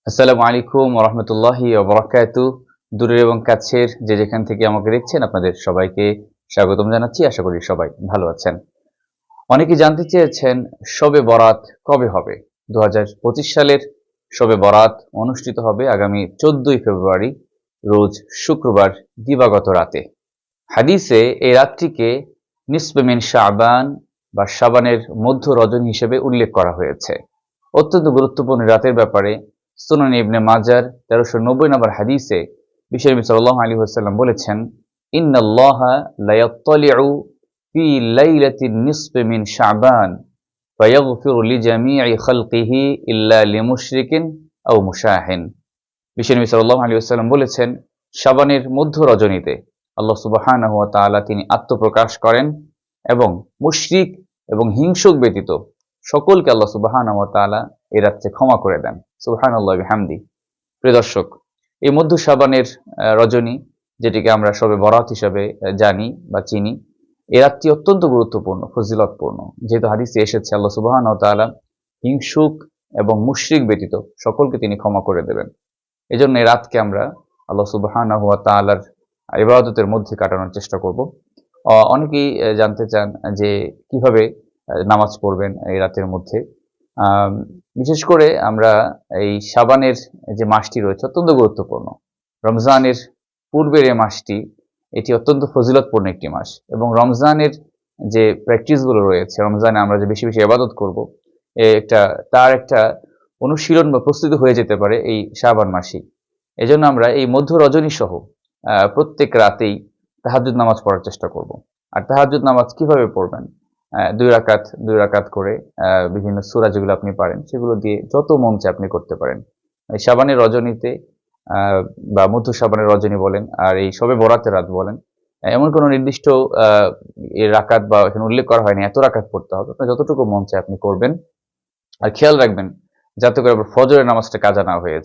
আসসালামু আলাইকুম ওয়া রাহমাতুল্লাহি ওয়া বারাকাতুহু। দূরের এবং কাছের যে যেখান থেকে আমাকে দেখছেন আপনাদের সবাইকে স্বাগতম জানাচ্ছি। আশা করি সবাই ভালো আছেন। অনেকেই জানতে চেয়েছেন শবে বরাত কবে হবে? ২০২৫ সালের শবে বরাত অনুষ্ঠিত হবে আগামী ১৪ই ফেব্রুয়ারি রোজ শুক্রবার দিবাগত রাতে। হাদিসে এই রাতটিকে নিসফে মিন শাবান বা শাবানের মধ্য রজনী হিসেবে উল্লেখ করা হয়েছে। অত্যন্ত গুরুত্বপূর্ণ রাতের ব্যাপারে সুনান ইবনে মাজার ১৩৯০ নম্বর হাদিসে বিশ্বনবী সাল্লাল্লাহু আলাইহি ওয়াসাল্লাম বলেছেন, ইন্নাল্লাহা লায়াত্তালিউ ফি লাইলাতিন নিসফি মিন শাবান ফায়াগফিরু লিজামিই খালকিহি ইল্লা লিমুশরিকিন আও মুশাহিন। বিশ্বনবী সাল্লাল্লাহু আলাইহি ওয়াসাল্লাম বলেছেন, শাবানের মধ্য রজনীতে আল্লাহ সুবহানাহু ওয়া তাআলা তিনি আত্মপ্রকাশ করেন এবং মুশরিক এবং হিংসুক ব্যতীত সকলকে আল্লাহ সুবহানাহু ওয়া তাআলা এই রাত্রে ক্ষমা করে দেন। সুবহানাল্লাহি ওয়া বিহামদি। প্রিয় দর্শক, এই মধ্য শাবানের রজনী, যেটিকে আমরা শবে বরাত হিসাবে জানি বা চিনি, এই রাতটি অত্যন্ত গুরুত্বপূর্ণ, ফজিলতপূর্ণ। যেহেতু হাদিসে এসেছে আল্লাহ সুবহানাহু ওয়া তাআলা হিংসুক এবং মুশরিক ব্যতীত সকলকে তিনি ক্ষমা করে দেবেন। এজন্য এই রাতকে আমরা আল্লাহ সুবহানাহু ওয়া তাআলার ইবাদতের মধ্যে কাটানোর চেষ্টা করব। অনেকেই জানতে চান যে কিভাবে নামাজ পড়বেন এই রাতের মধ্যে। বিশেষ করে আমরা এই শাবানের যে মাসটি রয়েছে অত্যন্ত গুরুত্বপূর্ণ। রমজানের পূর্বের এই মাসটি, এটি অত্যন্ত ফজিলতপূর্ণ একটি মাস এবং রমজানের যে প্র্যাকটিসগুলো রয়েছে, রমজানে আমরা যে বেশি বেশি ইবাদত করব, তার একটা অনুশীলন বা প্রস্তুতি হয়ে যেতে পারে এই শাবান মাসেই। এজন্য আমরা এই মধ্য রজনী সহ প্রত্যেক রাতেই তাহাজ্জুদ নামাজ পড়ার চেষ্টা করব। আর তাহাজ্জুদ নামাজ কিভাবে পড়বেন? ২ রাকাত করে বিভিন্ন সূরা যেগুলো আপনি পারেন সেগুলো দিয়ে যত মন চায় আপনি করতে পারেন। এই শাবানের রজনীতে বা মধ্য শাবানের রজনী বলেন আর এই শবে বরাতের রাত বলেন, এমন কোনো নির্দিষ্ট এর রাকাত বা এখানে উল্লেখ করা হয়নি এত রাকাত পড়তে হবে। আপনার যতটুকু মন চায় আপনি করবেন। আর খেয়াল রাখবেন যাতে করে আবার ফজরের নামাজটা কাজা না হয়ে যায়।